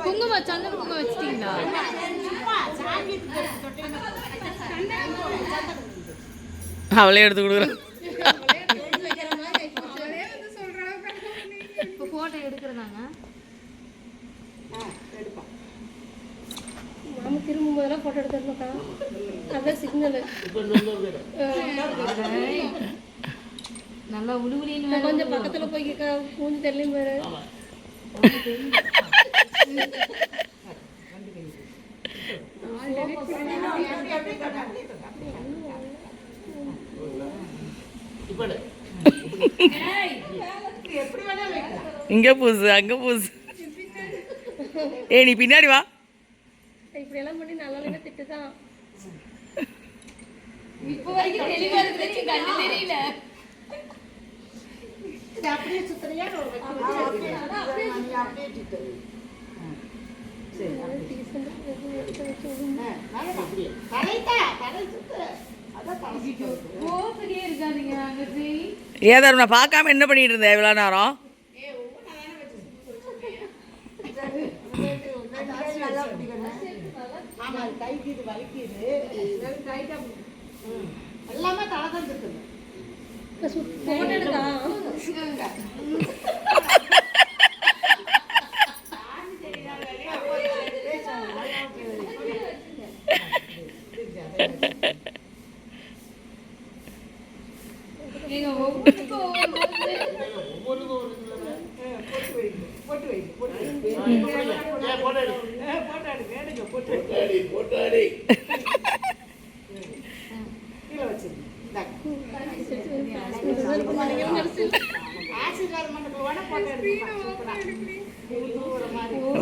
குங்குமம் சந்தன குங்குமம் வச்சிட்டீங்களா? அவளே எடுத்து கொடுக்குறேன். இப்போ போட்டோ எடுக்கிறதாங்க. மாமா திரும்பும் போதெல்லாம் போட்டோ எடுத்துருக்கா. அதான் சிக்னல். நல்லா உழுவுலின்னு கொஞ்சம் பக்கத்துல போய் மூஞ்சி தெரியலையும் பாரு. இங்க பூசு அங்க பூசு. நீ பின்னாடி வா. இப்படி எல்லாம் பண்ணி நல்லா திட்டுதான். இப்போ வரைக்கும் தெளிவா இருக்கு, கண்ணு தெரியல. அப்படியே சுத்தறியா? அப்படியே சுத்து. ஏதாரும் நான் பார்க்காம என்ன பண்ணிட்டு இருந்தேன் இவ்வளோ நேரம்? எல்லாமே தலதான் இருக்குது.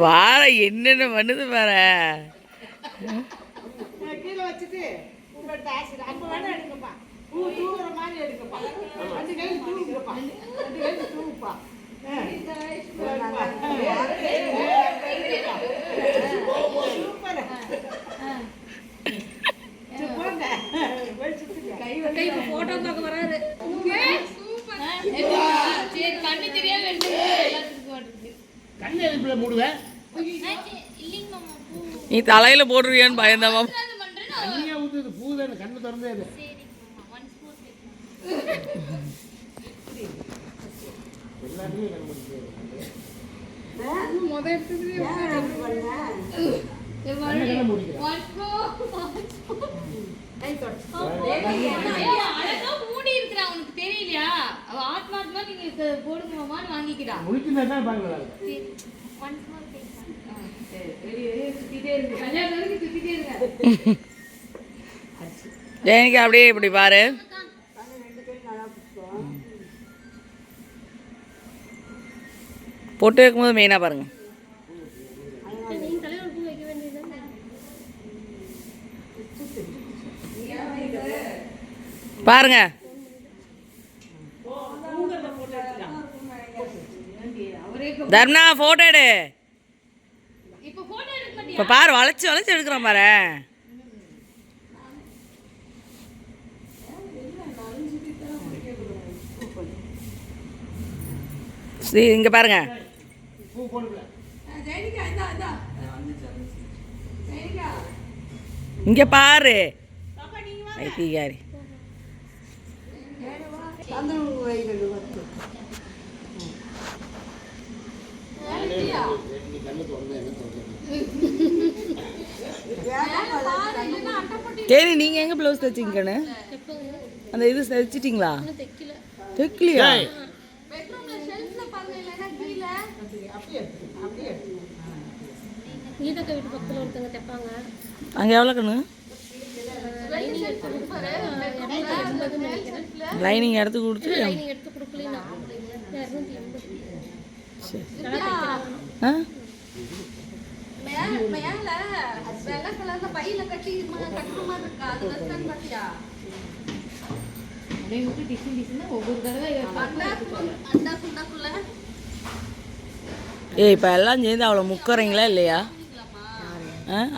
வாழ என்னென்ன பண்ணுது பாரு. கீழே வச்சுட்டு அப்ப வேணா எடுங்கப்பா. தூங்குற மாதிரி எடுங்கப்பா. 2 கையில் தூங்குங்கப்பா. 2 கையில் தூங்குப்பா. போட்டோ பார்க்க வராது. கண்ணு தெரியாம கண்ணு எதுக்குள்ள மூடுவேன்? நீ தலையில போட்டுருவியான்னு பயந்தாமா? தண்ணியா ஊத்துது, பூதானே கண்ணு திறந்தே இது. எல்லாத்தையும் கண்ணு முடிச்சு மூடி இருக்கிறா. உனக்கு தெரியலையா? அவ ஆத்மாத்மா நீங்க போடுங்கம்மான்னு வாங்கிக்கிறா. முடிச்சுதான் பாருங்களா. ஜெயனிக்கு அப்படியே இப்படி பாரு. பொட்டு வைக்கும்போது மெயினாக பாருங்க. பாருங்க தர்மனா போட்டோ எடு. இப்போ பாரு வளைச்சு வளைச்சு எடுக்கிறோம் பாரு. இங்க பாருங்க. இங்க பாரு ஐத்திகாரி. சரி நீங்க எங்க ப்ளவுஸ் தைச்சிங்கன்னு அந்த இது தைச்சிட்டீங்களா? தைக்கலையா? கீதக்க வீட்டு பக்கத்தில் ஒருத்தங்க தைப்பாங்க. அங்கே எவ்வளோ கண்ணு? லைனிங் எடுத்து கொடுத்து எடுத்து கொடுக்கல. ஆ ஒவ்வொரு தடவை இப்போ எல்லாம் சேர்ந்து அவளை முக்கறீங்களா இல்லையா?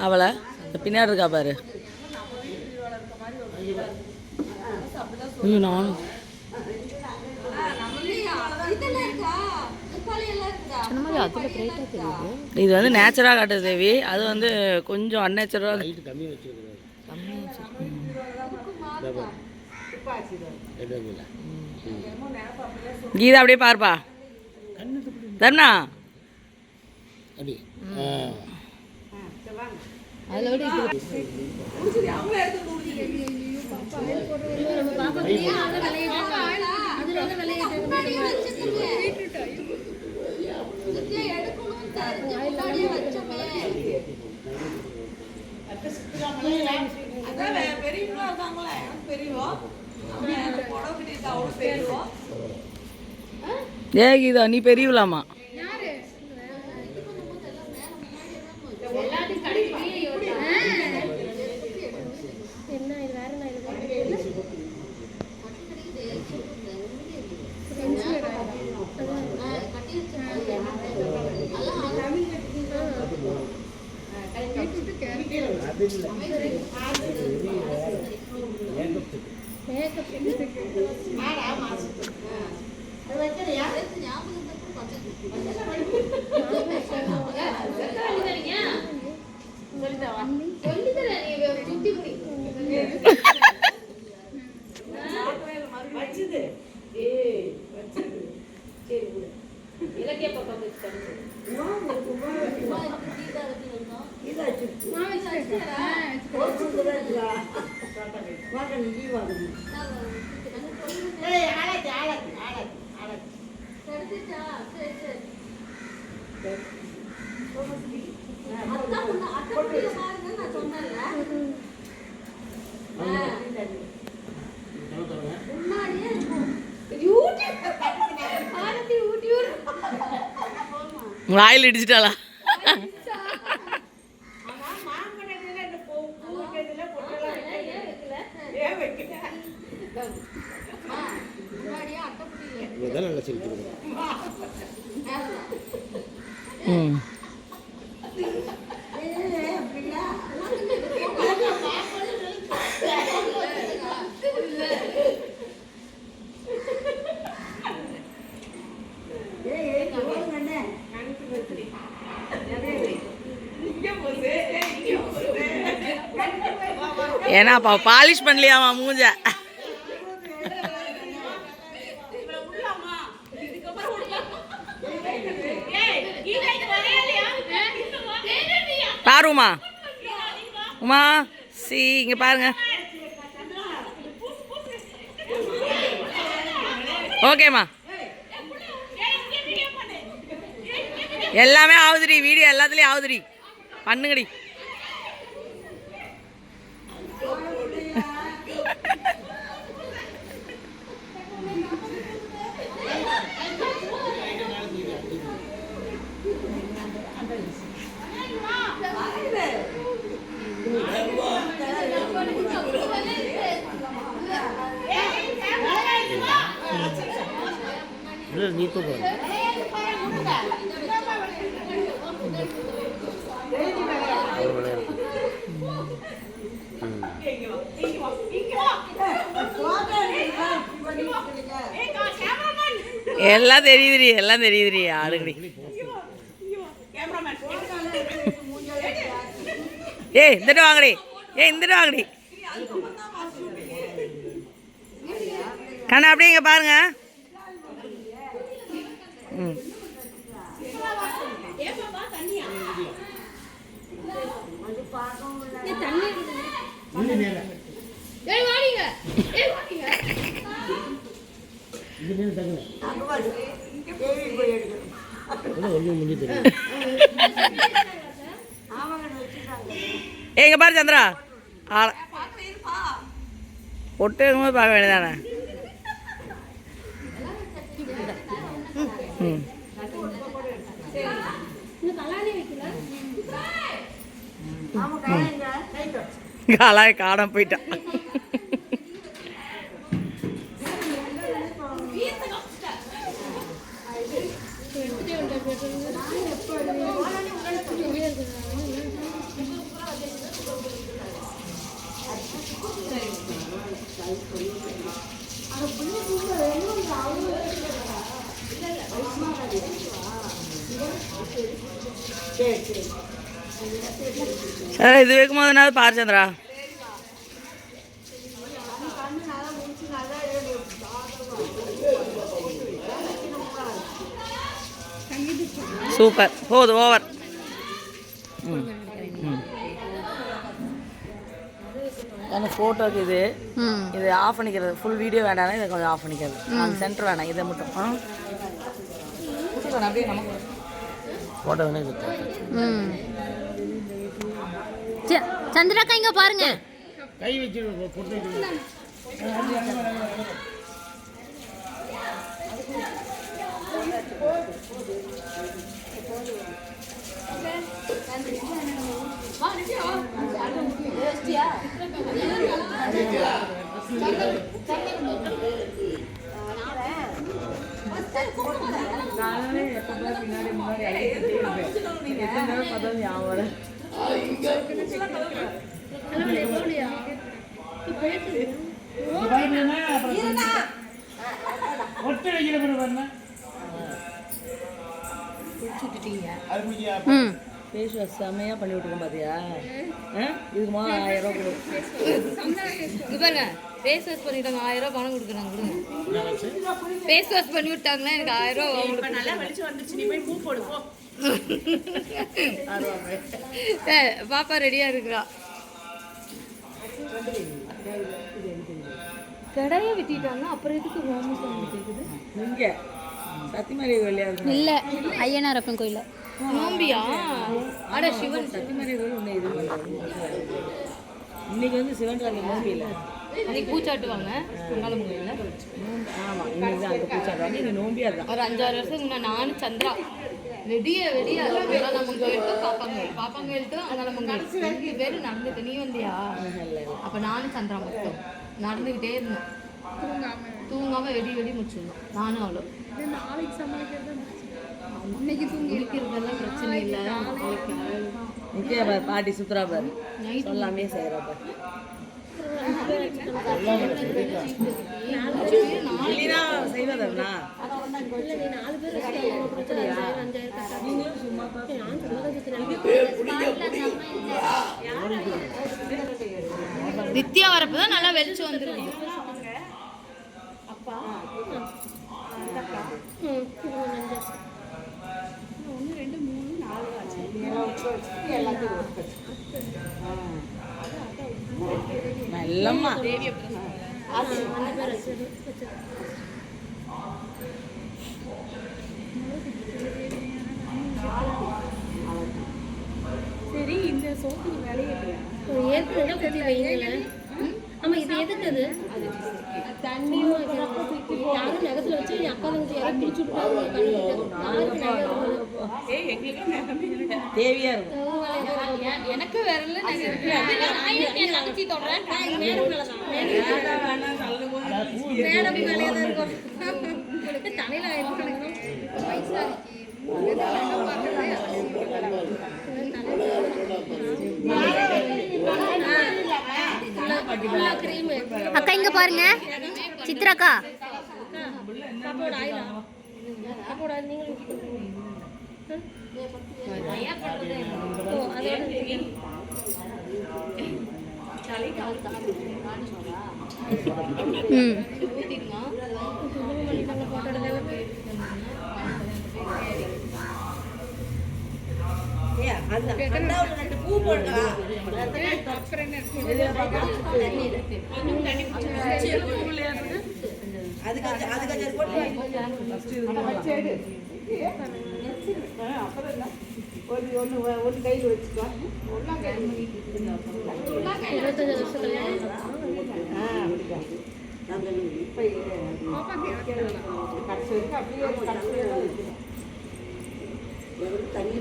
அவளை பின்னாடி இருக்கா பாரு. நானும் இது வந்து நேச்சுரலாக காட்டுது தேவி, அது வந்து கொஞ்சம் அன்நேச்சுரலாக. லைட்டு கம்மியாக வச்சுருக்குறாரு. கீதா அப்படியே பார்ப்பா. தர்ணா அப்படி ஏ கீதா நீ பெரியவளாமா? என்ன இது வேற என்ன இது வாயில் இடிச்சிட்டாளா? நல்லா சிரிக்கிறது. ஏன்னா அப்போ பாலிஷ் பண்ணலையாமா மூஞ்ச. பாருமா உமா சி இங்க பாருங்க. ஓகேம்மா எல்லாமே ஆகுதுடி, வீடியோ எல்லாத்துலேயும் ஆகுதுடி, பண்ணுங்கடி. நீ போகிறேன் எல்லாம் தெரியுதுடி, எல்லாம் தெரியுதுடி, ஆளுங்கடி. ஏய் இந்துட்டு வாங்கடி, ஏய் இந்துட்டு வாங்கடி. கண்ணா அப்படியே இங்கே பாருங்க. ம் எங்க பாரு சந்திரா, பொட்டு இருக்கும்போது பார்க்க வேண்டியதானே. ம் காலாய் காணாம போயிட்டான். சரி சரி சரி இது வைக்கும்போது என்ன பாரு சந்திரா. சூப்பர் போதும் ஓவர். எனக்கு ஃபோட்டோக்கு இது ஆஃப் பண்ணிக்கிறது. ஃபுல் வீடியோ வேண்டாம், இதை கொஞ்சம் ஆஃப் பண்ணிக்கிறது. அந்த சென்டர் வேணாம், இதை மட்டும் அப்படியே நமக்கு ஃபோட்டோ வேணா இது சந்திராக்கா இங்க பாருங்க. கை வச்சு பொட்டு பின்னாடி முன்னாடி எத்தனை தடவை பார்த்தாலும் ஞாபகம். ஃபேஸ் வாஷ் செம்மையாக பண்ணி விட்டுருக்கோம் பார்த்தியா? இதுக்கு முதல்ல 1000 ரூபா கொடு. இது பாருங்க, ஃபேஸ் வாஷ் பண்ணிட்டாங்க, 1000 ரூபா பணம் கொடுக்குறாங்க. கொடுங்க. ஃபேஸ் வாஷ் பண்ணி விட்டாங்கன்னா எனக்கு 1000 ரூபா உங்களுக்கு நல்லா வெளிச்சு வந்துச்சு. நீ போய் பூ போடு போ. பாப்பா ரெடியா இருக்கிறா. கடையை விட்டிட்டாங்க, அப்புறம் எதுக்கு ஹோமம் கேக்குது? இங்க சத்தியமாரி கோயிலியா இருக்கு. இல்ல ஐயனார் அப்பன் கோயில. நோம்பியா? அட சிவன் சத்தியமாரி கோயில் ஒன்று இது இன்னைக்கு வந்து சிவன் ராணி நோம்பி இல்லை. இன்னைக்கு பூச்சாட்டுவாங்க மங்களம் கோயில்ல. ஆமாம், இன்னைக்கு தான் அங்கே பூச்சாட்டுவாங்க. இன்னைக்கு நோம்பியா தான். ஒரு 5-6 வருஷத்துக்கு முன்னாடி நானும் சந்திரா வெடிய அங்காளம்மன் கோயில் டு பாப்பாங்கோயில் டு அங்காளம்மன் கோயில் 2 பேரும் நடந்துட்டு. நீ வந்தியா? அப்ப நானும் சந்திரா மட்டும் நடந்துகிட்டே இருந்தோம். தூங்காம வெடி முடிச்சிருந்தோம் நானும் அவ்வளோ. இன்னைக்கு தூங்கிக்கிறதெல்லாம் பிரச்சனை இல்லை. நித்யா பாட்டி சுத்துறா பாரு, சொல்லாமே செய்கிறா பாரு. செய்வதா நித்யா வரப்பதான் நல்லா வெளிச்சம் வந்துருக்கு. நல்லம்மா சரி, இந்த சோத்துக்கு வேலையே ஏற்கனவே கட்டி வைங்களேன். ஆமா, இது எதுக்கு? அது தண்ணியும் யாரும் நகத்துல வச்சு என் அக்கா தங்கச்சி யாரும் பிடிச்சி விட்டாங்க. தேவையா இருக்கும். எனக்கு வேற இல்ல. தங்கச்சி தொடறேன் தலையில அக்கா இங்க பாருங்க, சித்ராக்கா. பூ போட்டா ஒன்று கையில் வச்சுக்கோ. 25 வருஷம் கல்யாணம். கடைசி வரைக்கும் அப்படியே தண்ணி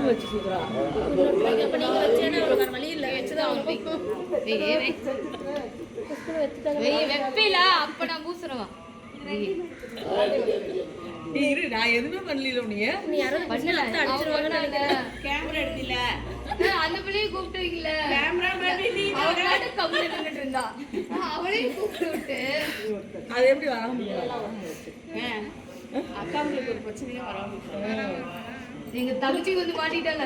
வச்சு சுத்துறா. வெப்பில அப்ப நான் பூசுறவா. நான் எதுவுமே பண்ணல. நீ யாரும் கேமரா எடுத்தில அந்த பிள்ளையை கூப்பிட்டு வைக்கல. கம்பெனி நின்றுட்டு இருந்தா அவளையும் கூப்பிட்டு விட்டு அது எப்படி வர முடியும்? அக்காங்களுக்கு ஒரு பிரச்சனையும் வராமல் எங்க தங்கச்சி வந்து மாட்டிட்டாங்க.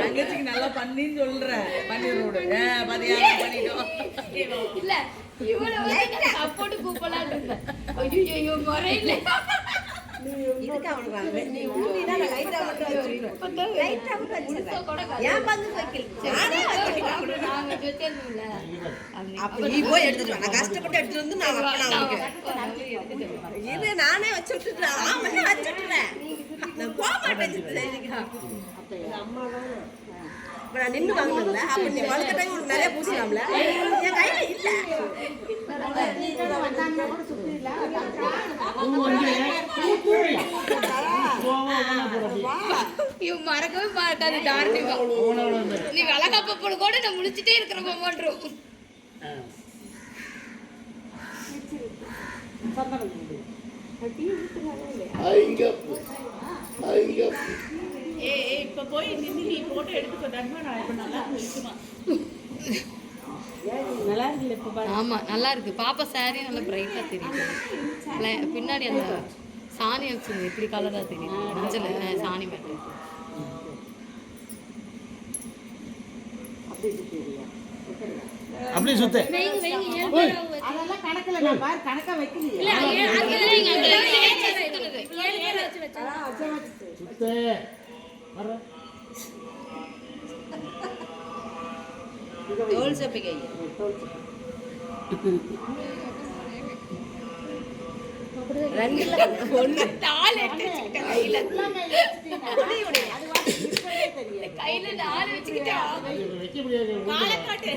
தங்கச்சிக்கு நல்லா பண்ணின்னு சொல்றேன். பண்ணிடுவோடு பாத்தியா பண்ணிட்டோம். இல்ல இவள வந்து சப்போர்ட் கூப்பலான்னு இருந்தேன். ஐயோ முறையில இதுக்கு அவனுக்கு நீ ஊட்டினா நான் லைட்டா மட்டும் வச்சிருக்கேன். லைட்டா மட்டும் வச்சிருக்கேன். ஏன் பங்கு வைக்கல? நானே வைக்கிறேன். நாங்க வச்சிருந்தோம்ல. அப்ப நீ போய் எடுத்துட்டு வா. நான் கஷ்டப்பட்டு எடுத்துட்டு வந்து நான் வைக்கலாம் உனக்கு. இது நானே வச்சு விட்டுட்டேன். ஆமா வச்சுட்டேன். நான் போக மாட்டேன் சரிங்க. அப்ப நான் நின்னு வாங்கல. அப்ப நீ வளர்க்க டைம் உனக்கு நிறைய பூசலாம்ல. என் கையில இல்ல. நீ தான் வந்தாங்க கூட சுத்தி இல்ல. இவ மறக்கவே மறக்காது டார்லிங்க. நீ வளகாப்ப கூட நான் முடிச்சிட்டே இருக்கிற மாட்டோம். இப்ப போய் நின்று நீ போட்டோ எடுத்துக்கோ தர்மா. நான் இப்ப நல்லா இருக்குமா நல்லா இருக்குல்ல இப்ப பாரு. ஆமா நல்லா இருக்கு. பாப்பா சாரி நல்லா பிரைட்டா தெரியுது. பின்னாடி அந்த சாணி வச்சுங்க இப்படி கலரா தெரியுது. மஞ்சள் சாணி மேட்டு. அப்படியே சுத்து. அதெல்லாம் கணக்குல நான் பாரு கணக்கா வைக்கலையே. சுத்து. வர. தோல் சப்பி கை. ரெண்டுல ஒண்ணு தாள் எடுத்துக்கிட்ட கையில. கையில தாள் வச்சுக்கிட்டா. வைக்க முடியாது. காலக்காட்டு.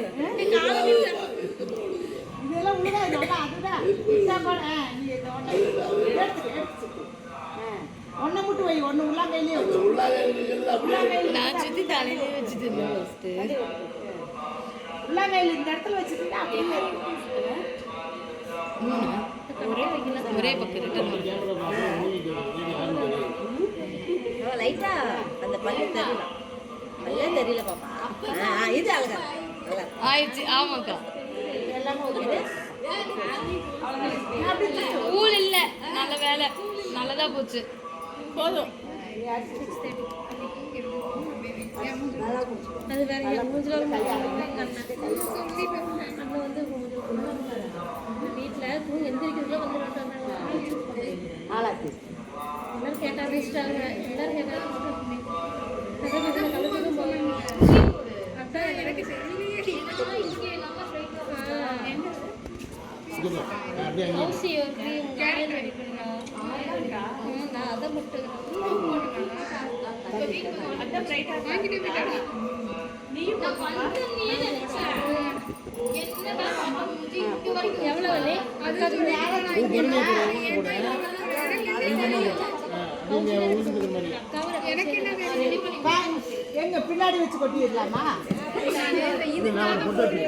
இதெல்லாம் உள்ளதா இதெல்லாம் அதுதான். இந்தா பாரு. நீ இந்த ஒண்ணு எடுத்து. ஒண்ணு மட்டும் வை. ஒண்ணு உள்ளங்கையிலே வச்சு. உள்ளங்கையில நான் சுத்தி தலையிலே வச்சுட்டு இருந்தேன் ஃபர்ஸ்ட். உள்ளங்கையில இந்த இடத்துல வச்சுட்டு அப்படியே ஒரே பக்கம் ரிட்டர்ன் லைட்டா அந்த பல்லு தெரியல. பல்லே தெரியல பாப்பா. இது அழகா. ஆயிடுச்சு. ஆமாக்கா எல்லாமே ஒரு ஊர் இல்ல. நல்ல வேலை நல்லதா போச்சு. போதும். அது வேற என் மூஞ்சில ஒரு அண்ணன் வந்து வீட்டில் தூங்கி எந்திரிக்கிறதுல வந்து ஆளாச்சு. எல்லாரும் கேட்ட ஆரம்பிச்சிட்டாங்க. எல்லாரும் கேட்ட ஆரம்பிச்சிட்டாங்க. அதான் எனக்கு அப்படியே அங்கே. ஹவுசி ஒரு க்ரீம் ரெடி பண்ணலாம். நான் அதை மட்டும் எவ்வளோ வலி? எங்க பின்னாடி வச்சு கொட்டிடலாமா? இது நான் போட்டு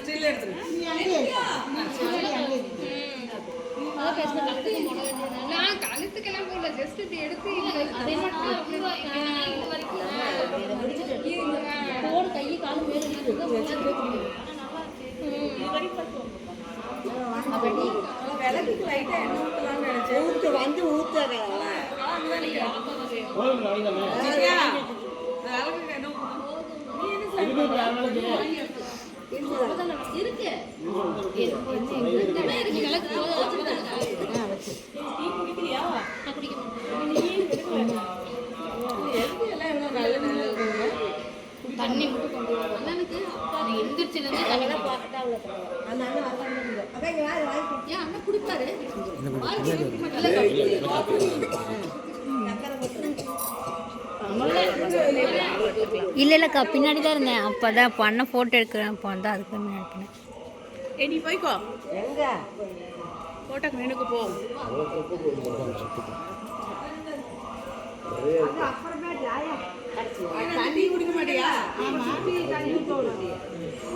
ஸ்டில் எடுத்து. நீ அங்கேயே இருப்பா. பின்னாடி அங்கேயே இரு. நான் கழுத்துக்கெல்லாம் போடல. ஜஸ்ட் இது எடுத்து அதே மட்டும் தோடு கை கால் மேலே விளக்குக்கு லைட்டா எண்ணெய் ஊத்தலாம்னு நினைச்சேன். ஊத்து வந்து ஊத்துறதுல கோயில் வாங்கல. இதுக்கு பிராமணனுக்கு இருக்கு. தண்ணி மட்டும் கொண்டு வரணும். நீ எந்திரிச்சிருந்து தண்ணி பார்த்தா அவ்வளோ அந்த அண்ணன் வரலாம். அக்கா இங்க வாங்கி ஏன் அண்ணன் குடிப்பாரு. இல்லை இல்லைக்கா பின்னாடி தான் இருந்தேன். அப்போ தான் இப்போ அண்ணன் ஃபோட்டோ எடுக்கிறேன். அப்போ வந்து அதுக்கு முன்னாடி இருந்தேன். நீ போய்க்கோ. எங்க போட்டோக்கு நினைக்கு போ. தண்ணி குடிக்க மாட்டியா?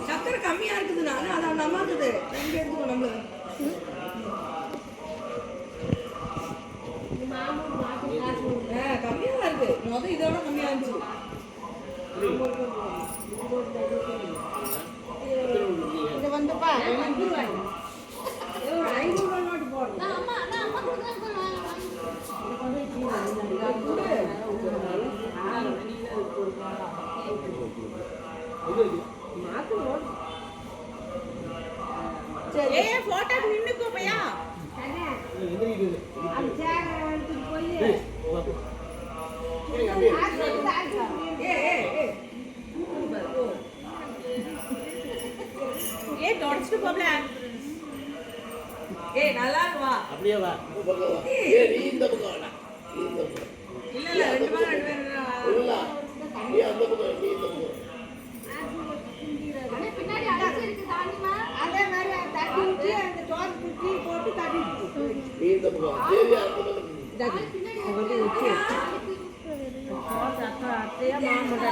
சக்கரை கம்மியா இருக்குதுண்ணா. அதான் நம்ம இருக்குது ரெண்டு எடுத்துக்கோ. நம்மளுக்கு கம்மியா தான் இருக்கு. முதல் இதோட கம்மியா இருந்துச்சு. இது வந்து சரி போட்டோ நின்னுக்கோ பையா எந்திரிக்குது. அந்த சேர் எடுத்துட்டு போய் ஏய், வா. ஏய், அப்படியே. ஏய் தொடச்சிட்டு போப்ல ஏய் நல்லா வா அப்படியே வா. இல்ல இல்ல ரெண்டு பேரும் பின்னாடி அழைச்சி இருக்கு தாண்டிமா. அதே மாதிரி தட்டி ஊற்றி அந்த சோறு குத்தி போட்டு தட்டி பின்னாடி அத்தையா மாமன்